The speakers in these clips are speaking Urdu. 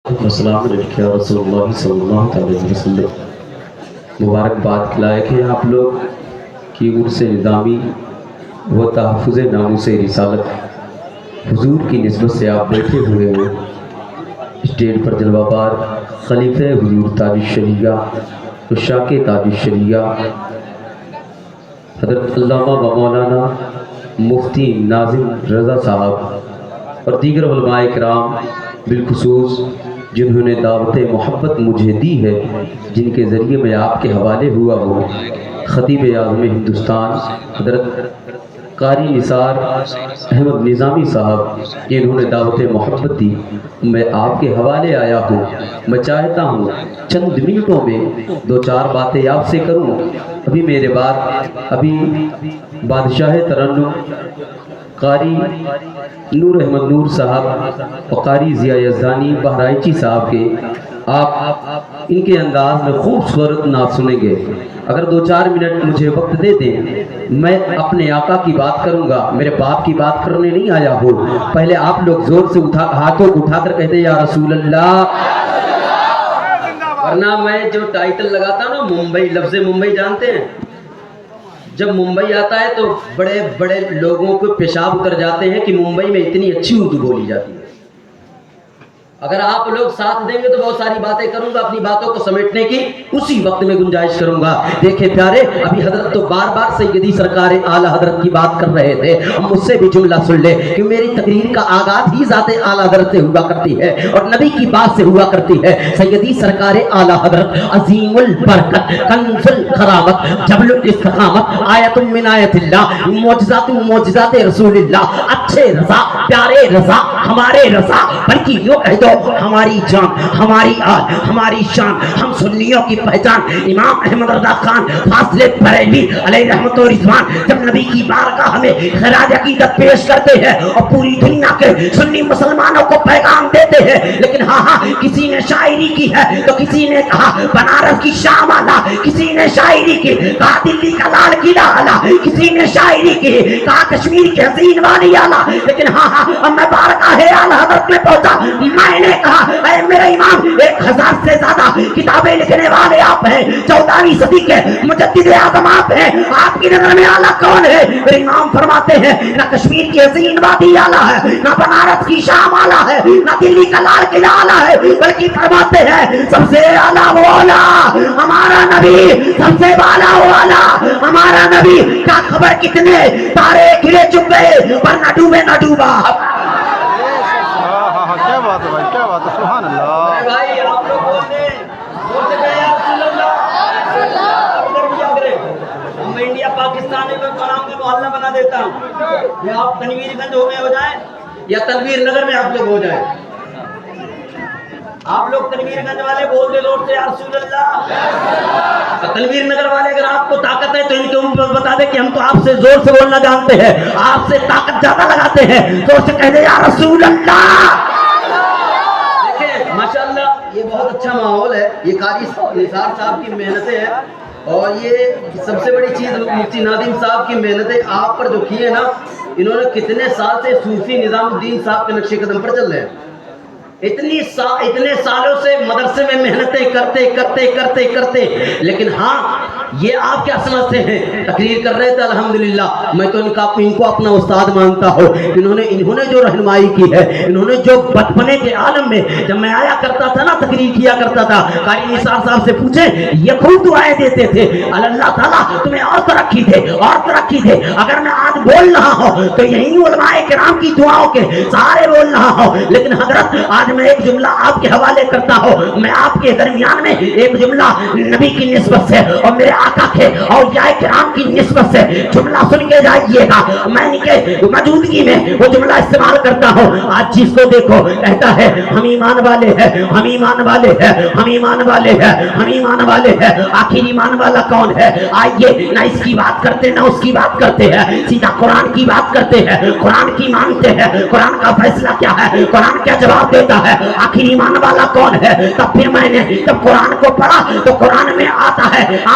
السلام علیکم رسول اللہ صلی اللہ علیہ وسلم۔ مبارکباد لائق ہیں آپ لوگ کی عرس نظامی و تحفظ ناموس رسالت حضور کی نسبت سے آپ بیٹھے ہوئے ہو اسٹیج پر جلوہ بار خلیفہ حضور تاج الشریعہ عشاق تاج الشریعہ حضرت علامہ و مولانا مفتی ناظم رضا صاحب اور دیگر علماء کرام بالخصوص جنہوں نے دعوت محبت مجھے دی ہے، جن کے ذریعے میں آپ کے حوالے ہوا ہوں، خطیب اعظم ہندوستان حضرت قاری نثار احمد نظامی صاحب جنہوں نے دعوت محبت دی، میں آپ کے حوالے آیا ہوں۔ میں چاہتا ہوں چند منٹوں میں دو چار باتیں آپ سے کروں۔ ابھی میرے بعد بادشاہ ترنم قاری نور احمد نور صاحب اور قاری ضیاء یزدانی بہرائچی صاحب کے آپ ان کے انداز میں خوبصورت نعت سنیں گے۔ اگر دو چار منٹ مجھے وقت دے دیں، میں اپنے آقا کی بات کروں گا، میرے باپ کی بات کرنے نہیں آیا ہوں۔ پہلے آپ لوگ زور سے ہاتھوں اٹھا کر کہتے یا رسول اللہ، ورنہ میں جو ٹائٹل لگاتا ہوں نا ممبئی، لفظ ممبئی جانتے ہیں؟ جب ممبئی آتا ہے تو بڑے بڑے لوگوں کو پیشاب اتر جاتے ہیں کہ ممبئی میں اتنی اچھی اردو بولی جاتی ہے۔ اگر آپ لوگ ساتھ دیں گے تو بہت ساری باتیں کروں گا، اپنی باتوں کو سمیٹنے کی اسی وقت میں گنجائش کروں گا۔ دیکھیں پیارے، ابھی حضرت تو بار بار سیدی سرکار اعلیٰ حضرت کی بات کر رہے تھے، ہم مجھ سے بھی جملہ سن لے کہ میری تقریر کا آغاز ہی ذات اعلیٰ حضرت سے ہوا کرتی ہے اور نبی کی بات سے ہوا کرتی ہے۔ سیدی سرکار اعلیٰ حضرت عظیم البرکت، کنز الکرامت، جبل الاستقامت، آیت من آیت اللہ، معجزات رسول اللہ، اچھے رضا، پیارے رضا، ہمارے رضا، بلکہ یوں کہہ دو ہماری جان، ہماری آل، ہماری شان، ہم سنیوں کی پہچان۔ امام احمد رضا خان فاضل بریلوی علیہ رحمت و رضوان جب نبی کی بارگاہ میں خراج عقیدت پیش کرتے ہیں اور پوری دنیا کے سنی مسلمانوں کو پیغام دیتے ہیں، لیکن ہاں کسی نے شاعری کی ہے تو کسی نے کہا بنارس کی شام آلا، کسی نے شاعری کی کہا دلی کا لال قلعہ آلا، کسی نے شاعری کی کہا کشمیر کی حسین وادی آلا، لیکن ہاں اب میں بارگاہ اعلیٰ حضرت میں پہنچا، میں نے کہا اے میرے امام، 1000 سے زیادہ کتابیں لکھنے والے آپ ہیں، 14ویں صدی کے مجدد اعظم آپ ہیں، آپ کی نظر میں اعلیٰ کون ہے؟ میرے امام فرماتے ہیں نہ کشمیر کی حسین وادی اعلیٰ ہے، نہ بنارس کی شام اعلیٰ ہے، نہ دلی کا لال قلعہ اعلیٰ ہے، بلکہ فرماتے ہیں سب سے اعلیٰ وہ اعلیٰ ہمارا نبی، سب سے بالا وہ اعلیٰ ہمارا نبی۔ کیا خبر کتنے تارے گرے چپ گئے پر نہ ڈوبے نہ ڈوبا۔ کیا بات ہے بھائی، کیا بات ہے، سبحان اللہ بھائی آپ لوگ بولتے ہیں بولتے ہیں یا رسول اللہ، ادھر بھی آگرے میں انڈیا پاکستان میں کلام کا محلہ بنا دیتا ہوں، یا آپ تنویر گنج ہو جائیں یا تنویر نگر میں آپ لوگ ہو جائیں، آپ لوگ تنویر گنج والے بول دے زور سے یا رسول اللہ، تنویر نگر والے اگر آپ کو طاقت ہے تو ان کے اوپر بتا دے کہ ہم تو آپ سے زور سے بولنا جانتے ہیں، آپ سے طاقت زیادہ لگاتے ہیں، زور سے کہہ دے یا رسول اللہ۔ ماشاءاللہ یہ بہت اچھا ماحول ہے، یہ قاری نثار صاحب کی محنتیں ہیں، اور یہ سب سے بڑی چیز مفتی ناظم صاحب کی محنتیں آپ پر جو کی ہے نا، انہوں نے کتنے سال سے صوفی نظام الدین صاحب کے نقش قدم پر چل رہے ہیں، اتنے سالوں سے مدرسے میں محنتیں کرتے، لیکن ہاں یہ آپ کیا سمجھتے ہیں، تقریر کر رہے تھے الحمدللہ، میں تو ان کو اپنا استاد مانتا ہوں، انہوں نے جو رہنمائی کی ہے، انہوں نے جو بچپنے کے عالم میں جب میں آیا کرتا تھا نا، تقریر کیا کرتا تھا، قاری نثار صاحب سے پوچھیں یہ خوب دعائیں دیتے تھے، اللہ تعالیٰ تمہیں اور ترقی دے، اگر میں آج بول رہا ہوں تو یہی علماء کرام کی دعاؤں کے سہارے بول رہا ہوں، لیکن حضرت آج میں ایک جملہ آپ کے حوالے کرتا ہوں، میں آپ کے درمیان میں ایک جملہ نبی کی نسبت سے اور میرے آقا کے اولیاء کرام کی نسبت سے جملہ سن کے جائیے گا، میں ان کے موجودگی میں وہ جملہ استعمال کرتا ہوں۔ آج جس کو دیکھو کہتا ہے ہم ایمان والے ہیں، ہم ایمان والے ہیں، ہم ایمان والے ہیں، ہم ایمان والے ہیں، آخر ایمان والا کون ہے؟ آئیے نہ اس کی بات کرتے نہ اس کی بات کرتے ہیں، سیدھا قرآن کی بات کرتے ہیں، قرآن کی مانتے ہیں، قرآن کا فیصلہ کیا ہے، قرآن کیا جواب دیتا ہے، آخر ایمان والا کون ہے؟ تب پھر میں نے جب قرآن کو پڑھا تو قرآن میں آتا ہے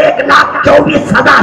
1,24,000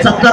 70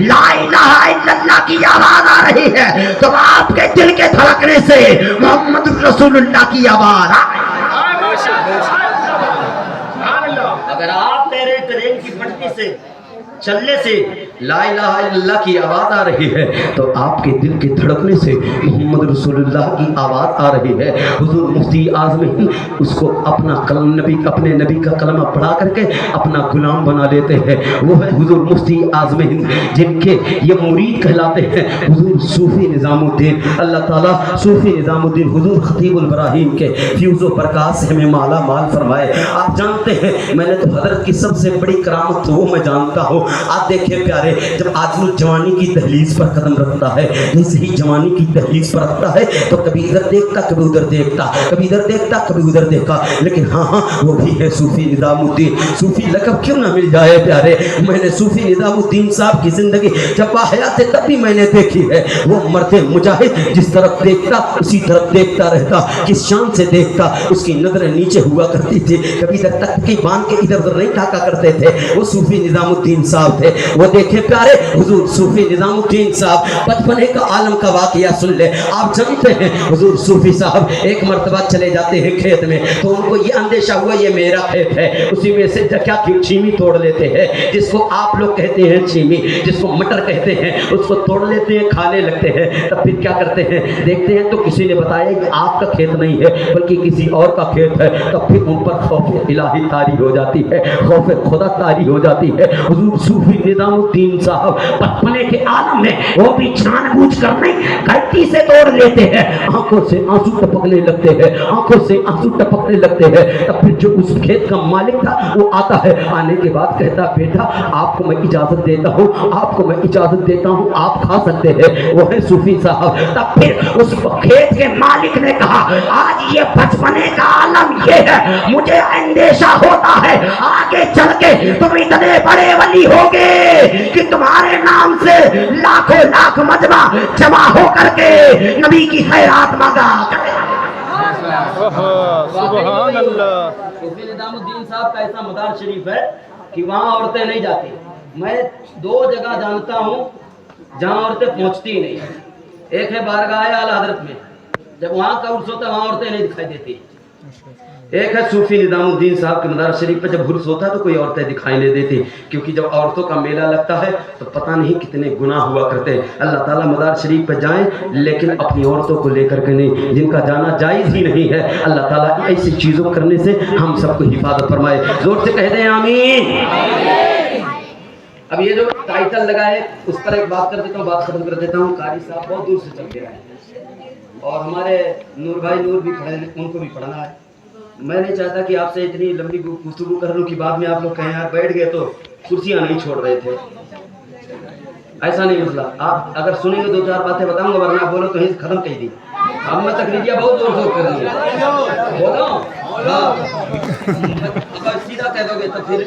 لا الہ الا اللہ کی آواز آ رہی ہے تو آپ کے دل کے دھڑکنے سے محمد رسول اللہ کی آواز آ رہی ہے۔ اگر آپ میرے ٹرین کی پٹری سے چلنے سے لا الہ الا اللہ کی آواز آ رہی ہے تو آپ کے دل کے دھڑکنے سے محمد رسول اللہ کی آواز آ رہی ہے۔ حضور مفتی اعظم ہند اس کو اپنا اپنے نبی کا کلمہ پڑھا کر کے اپنا غلام بنا لیتے ہیں۔ وہ ہے حضور مفتی اعظم ہند جن کے یہ مرید کہلاتے ہیں حضور صوفی نظام الدین۔ اللہ تعالیٰ صوفی نظام الدین حضور خطیب البراہیم کے فیوز و برکات سے ہمیں مالا مال فرمائے۔ آپ جانتے ہیں میں نے تو حضرت کی سب سے بڑی کرامت تو وہ میں جانتا ہوں، آپ دیکھیں پیارے، جب آدمی جوانی کی دہلیز پر قدم رکھتا ہے، جیسے ہی جوانی کی دہلیز پر رکھتا ہے تو کبھی ادھر دیکھتا کبھی ادھر دیکھتا، کبھی ادھر دیکھتا کبھی ادھر دیکھا، لیکن ہاں وہ بھی ہے صوفی نظام الدین۔ صوفی لقب کیوں نہ مل جائے پیارے، میں نے صوفی نظام الدین صاحب کی زندگی جب حیات تھے تب بھی میں نے دیکھی ہے۔ وہ مرد مجاہد جس طرف دیکھتا اسی طرف دیکھتا رہتا، کس شان سے دیکھتا، اس کی نظریں نیچے ہوا کرتی تھی، کبھی ادھر تک کی باندھ کے ادھر ادھر نہیں تاکا کرتے تھے۔ وہ صوفی نظام الدین صاحب تھے۔ وہ دیکھیں پیارے حضور صوفی نظام الدین صاحب بچپنے کا عالم کا واقعہ سن لے۔ آپ جانتے ہیں حضور صوفی صاحب ایک مرتبہ چلے جاتے ہیں کھیت میں تو ان کو یہ اندیشہ ہوا یہ میرا کھیت ہے، اسی میں سے کیا چھیمی توڑ لیتے ہیں، جس کو آپ لوگ کہتے ہیں چھیمی، جس کو مٹر کہتے ہیں، اس کو توڑ لیتے ہیں کھانے لگتے ہیں۔ تب پھر کیا کرتے ہیں، دیکھتے ہیں تو کسی نے بتایا کہ آپ کا کھیت نہیں ہے بلکہ کسی اور کا کھیت ہے، تب پھر ان پر خوف الہی طاری ہو جاتی ہے، خوف خدا طاری ہو جاتی ہے۔ حضور صوفی نظام الدین صاحب بچپنے کے عالم میں وہ بھی جان بوجھ کر نہیں غلطی سے توڑ لیتے ہیں، آنکھوں سے آنسو ٹپکنے لگتے ہیں، آنکھوں سے آنسو ٹپکنے لگتے ہیں۔ تب پھر جو اس کھیت کا مالک تھا وہ آتا ہے، آنے کے بعد کہتا بیٹا آپ کو میں اجازت دیتا ہوں، آپ کو میں اجازت دیتا ہوں، آپ کھا سکتے ہیں۔ وہ ہے صوفی صاحب۔ تب پھر اس کھیت کے مالک نے کہا آج یہ بچپنے کا عالم یہ ہے، مجھے اندیشہ ہوتا ہے آگے چل کے تم اتنے بڑے ولی ہوگے کہ تمہارے نام سے لاکھوں لاکھ مجمع جمع ہو کر کے نبی کی خیرات مانگا کرے۔ سبحان اللہ۔ صوفی نظام الدین صاحب کا ایسا مدار شریف ہے کہ وہاں عورتیں نہیں جاتی۔ میں 2 جگہ جانتا ہوں جہاں عورتیں پہنچتی ہی نہیں۔ ایک ہے بارگاہ اعلیٰ حضرت میں، جب وہاں کا عرس ہوتا ہے وہاں عورتیں نہیں دکھائی دیتی۔ ایک ہے صوفی نظام الدین صاحب کے مدار شریف پہ جب عرس ہوتا ہے تو کوئی عورتیں دکھائی نہیں دیتی، کیونکہ جب عورتوں کا میلہ لگتا ہے تو پتہ نہیں کتنے گناہ ہوا کرتے ہیں۔ اللہ تعالیٰ مدار شریف پہ جائیں لیکن اپنی عورتوں کو لے کر کے نہیں، جن کا جانا جائز ہی نہیں ہے۔ اللہ تعالیٰ ایسی چیزوں کرنے سے ہم سب کو حفاظت فرمائے۔ زور سے کہہ دیں آمین۔ اب یہ جو ٹائٹل لگا ہے اس پر ایک بات کر دیتا ہوں، بات ختم کر دیتا ہوں۔ قاری صاحب بہت دور سے چل کے آئے اور ہمارے نور بھائی نور بھی پڑھے، ان کو بھی پڑھنا ہے۔ میں نہیں چاہتا کہ آپ سے اتنی لمبی گفتگو کر لوں کہ بعد میں آپ لوگ کہیں یار بیٹھ گئے تو کرسیاں نہیں چھوڑ رہے تھے، ایسا نہیں مسئلہ۔ آپ اگر سنیں گے 2-4 باتیں بتاؤں گا، ورنہ بولو تو ختم کہی دی۔ اب میں تقریریہ بہت زور زور کر رہی ہے، بولو ہاں اگر سیدھا کہہ دو گے تو پھر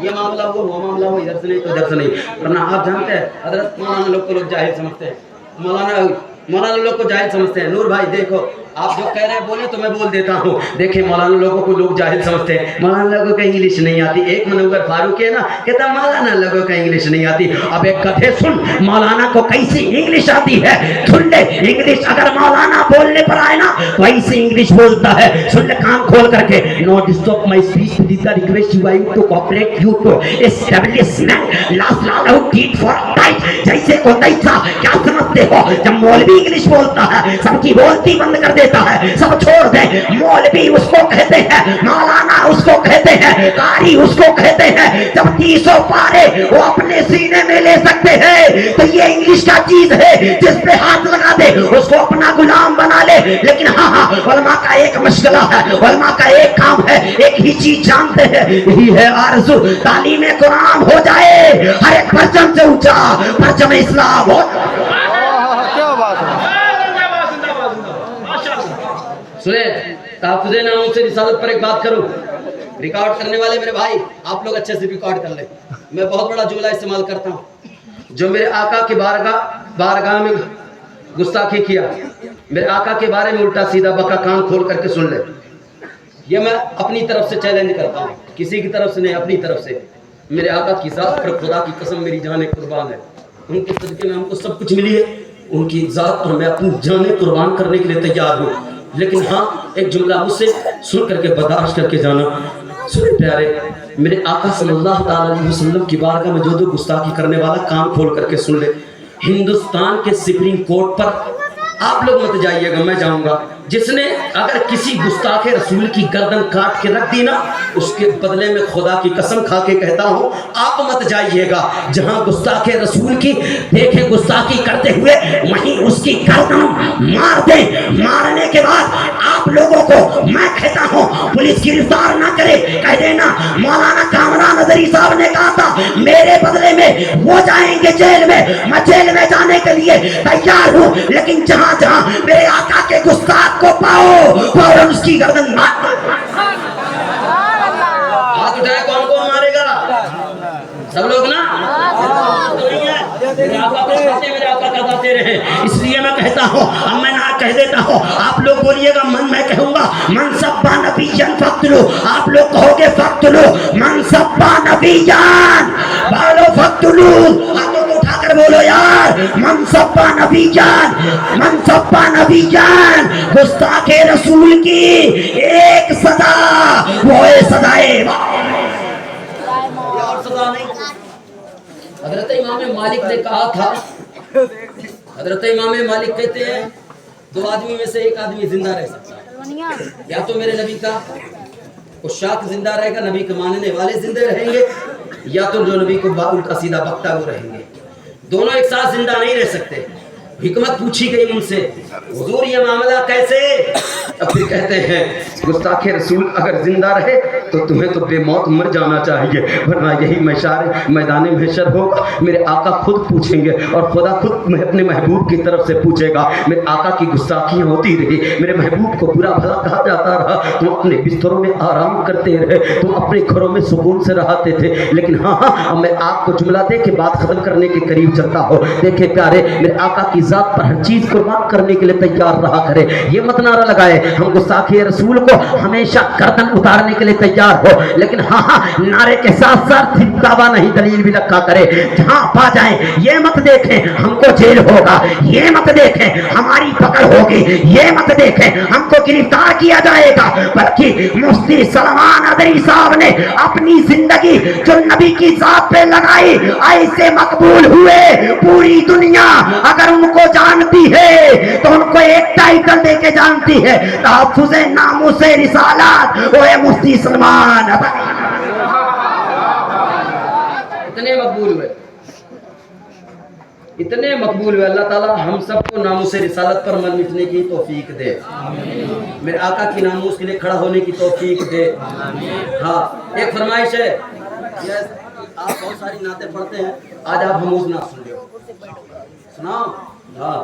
یہ معاملہ وہ معاملہ ہو، ادھر سے نہیں تو ادھر سے نہیں۔ ورنہ آپ جانتے ہیں حضرت مولانا لوگ کو لوگ جاہل سمجھتے ہیں، مولانا لوگ کو جاہل سمجھتے ہیں۔ نور بھائی دیکھو آپ جو کہہ رہے ہیں بولے تو میں بول دیتا ہوں۔ دیکھیں مولانا لوگوں کو لوگ جاہل سمجھتے ہیں، مولانا لوگوں کو انگلش نہیں آتی۔ ایک منور فاروق ہے نا کہتا مولانا لوگوں کو انگلش نہیں آتی۔ اب ایک کتھے سن، مولانا کو کیسی انگلش آتی ہے سن لے۔ انگلش اگر مولانا بولنے پر آئے نا تو ایسی انگلش بولتا ہے، سن لے کان کھول کر کے۔ No disturb my speech with the request you I to cooperate you to establishment loss لالا ڈیٹ فار ٹائٹ جیسے کو تیسا۔ کیا سمجھتے ہو جب مولوی انگلش بولتا ہے سب کی بولتی بند کر دیتا ہے، سب چھوڑ دیں۔ مولوی اس کو کہتے ہیں، مولانا اس کو کہتے ہیں، قاری اس کو کہتے ہیں۔ جب 300 پارے وہ اپنے سینے میں لے سکتے ہیں تو یہ انگلش کا چیز ہے، جس پہ ہاتھ لگا دے اس کو اپنا غلام بنا لے۔ لیکن ہاں علماء کا ایک مشغلہ ہے، علماء کا ایک کام ہے، ایک ہی چیز جانتے ہیں، یہی ہے آرزو تعلیم قرآن ہو جائے، ہر ایک پرچم سے اونچا پرچم اسلام ہو۔ کیا بات ہے۔ سنیں تحفظ ناموں سے رسالت پر ایک بات کروں، ریکارڈ کرنے والے میرے بھائی آپ لوگ اچھے سے ریکارڈ کر لیں۔ میں بہت بڑا جملہ استعمال کرتا ہوں، جو میرے آقا کی بارگاہ میں گستاخی کیا، میرے آقا کے بارے میں الٹا سیدھا بکا، کان کھول کر کے سن لے۔ یہ میں اپنی طرف سے چیلنج کرتا ہوں، کسی کی طرف سے نہیں، اپنی طرف سے۔ میرے آقا کی ذات پر خدا کی قسم میری جان قربان ہے، ان کے صدقے میں ہم کو سب کچھ ملی ہے, ان کی ذات پر میں اپنی جانیں قربان کرنے کے لیے تیار ہوں. لیکن ہاں ایک جملہ مجھ سے سن کر کے برداشت کر کے جانا. سنیں پیارے, میرے آقا صلی اللہ تعالی علیہ وسلم کی بارگاہ میں جو گستاخی کرنے والا کان کھول کر کے سن لے. ہندوستان کے سپریم کورٹ پر آپ لوگ مت جائیے گا, میں جاؤں گا. جس نے اگر کسی گستاخ رسول کی گردن کاٹ کے رکھ دی نا, اس کے بدلے میں خدا کی قسم کھا کے کہتا ہوں آپ مت جائیے گا. جہاں گستاخ رسول کی دیکھیں گستاخی کرتے ہوئے وہیں اس کی گردن مار دیں. مارنے کے بعد آپ لوگوں کو میں کہتا ہوں پولیس گرفتار نہ کرے, کہہ دینا مولانا کامران نظری صاحب نے کہا تھا میرے بدلے میں وہ جائیں گے جیل میں, میں جیل میں جانے کے لیے تیار ہوں. لیکن جہاں جہاں میرے آقا کے گستاخ کو پاؤ فوراً اس کی گردن مار. ہاتھ اٹھائے کون کون مارے گا؟ سب لوگ نا, میرے آقا کو کہتے میرے آقا کا کہتے رہے. اس لیے میں کہتا ہوں, اب میں نہ کہہ دیتا ہوں, آپ لوگ بولیے گا میں کہوں گا من سبا نبیان فقتلو, آپ لوگ کہو گے فقتلو. من سبا نبیان بالو فقتلو, ہاتھوں کو اٹھا کر بولو یار من سبا نبیان, من سبا نبیان. گستاخ رسول کی ایک سزا, وہ سزائے اور سزا نہیں. حضرت امام مالک نے کہا تھا, حضرت امام مالک کہتے ہیں دو آدمی میں سے ایک آدمی زندہ رہ سکتا ہے, یا تو میرے نبی کا عشاق زندہ رہے گا, نبی کے ماننے والے زندہ رہیں گے, یا تو جو نبی کو الٹا سیدھا بکتا وہ رہیں گے. دونوں ایک ساتھ زندہ نہیں رہ سکتے. حکمت پوچھی گئی ان سے حضور یہ معاملہ کیسے؟ اب پھر کہتے ہیں گستاخ رسول اگر زندہ رہے تو تمہیں تو بے موت مر جانا چاہیے, ورنہ یہی میدان محشر ہوگا. میرے آقا خود پوچھیں گے اور خدا خود اپنے محبوب کی طرف سے پوچھے گا. میرے آقا کی گستاخیاں ہوتی رہی, میرے محبوب کو برا بھلا کہا جاتا رہا, تم اپنے بستروں میں آرام کرتے رہے, تم اپنے گھروں میں سکون سے رہتے تھے. لیکن ہاں اب میں آپ کو جملہ دے کے بات ختم کرنے کے قریب چلتا ہوں. دیکھیں پیارے, میرے آقا کی ذات پر ہر چیز قربان کرنے کے لیے تیار رہا کرے. یہ مت نعرہ لگائے ہم گستاخ رسول کو ہمیشہ گردن اتارنے کے لیے تیار ہو, لیکن ہاں نعرے کے ساتھ ساتھ دعویٰ نہیں دلیل بھی رکھا کرے. جہاں پا جائیں یہ مت دیکھیں ہم کو جیل ہوگا, یہ مت دیکھیں ہماری پکڑ ہوگی, یہ مت دیکھیں ہم کو گرفتار کیا جائے گا, بلکہ مفتی سلمان ادری صاحب نے اپنی زندگی جو نبی کی ذات پہ لگائی ایسے مقبول ہوئے. پوری دنیا اگر ان کو جانتی ہے تو ان کو ایک ٹائٹل دے کے جانتی ہے, تحفظ ناموس رسالت, وہ ہے مفتی سلمان. اتنے مقبول ہوئے, اتنے مقبول ہوئے. اللہ تعالیٰ ہم سب کو ناموس رسالت پر عمل مٹنے کی توفیق دے, میرے آقا کی ناموس کے لیے کھڑا ہونے کی توفیق دے. ہاں ایک فرمائش ہے, آپ بہت ساری نعتیں پڑھتے ہیں, آج آپ ہموز نعت سن لو, سناؤ. ہاں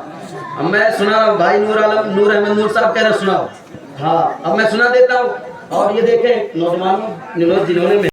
اب میں سنا رہا ہوں, بھائی نور احمد نور صاحب کہہ رہے سناؤ. ہاں اب میں سنا دیتا ہوں. اور یہ دیکھیں نوجوانوں جنہوں نے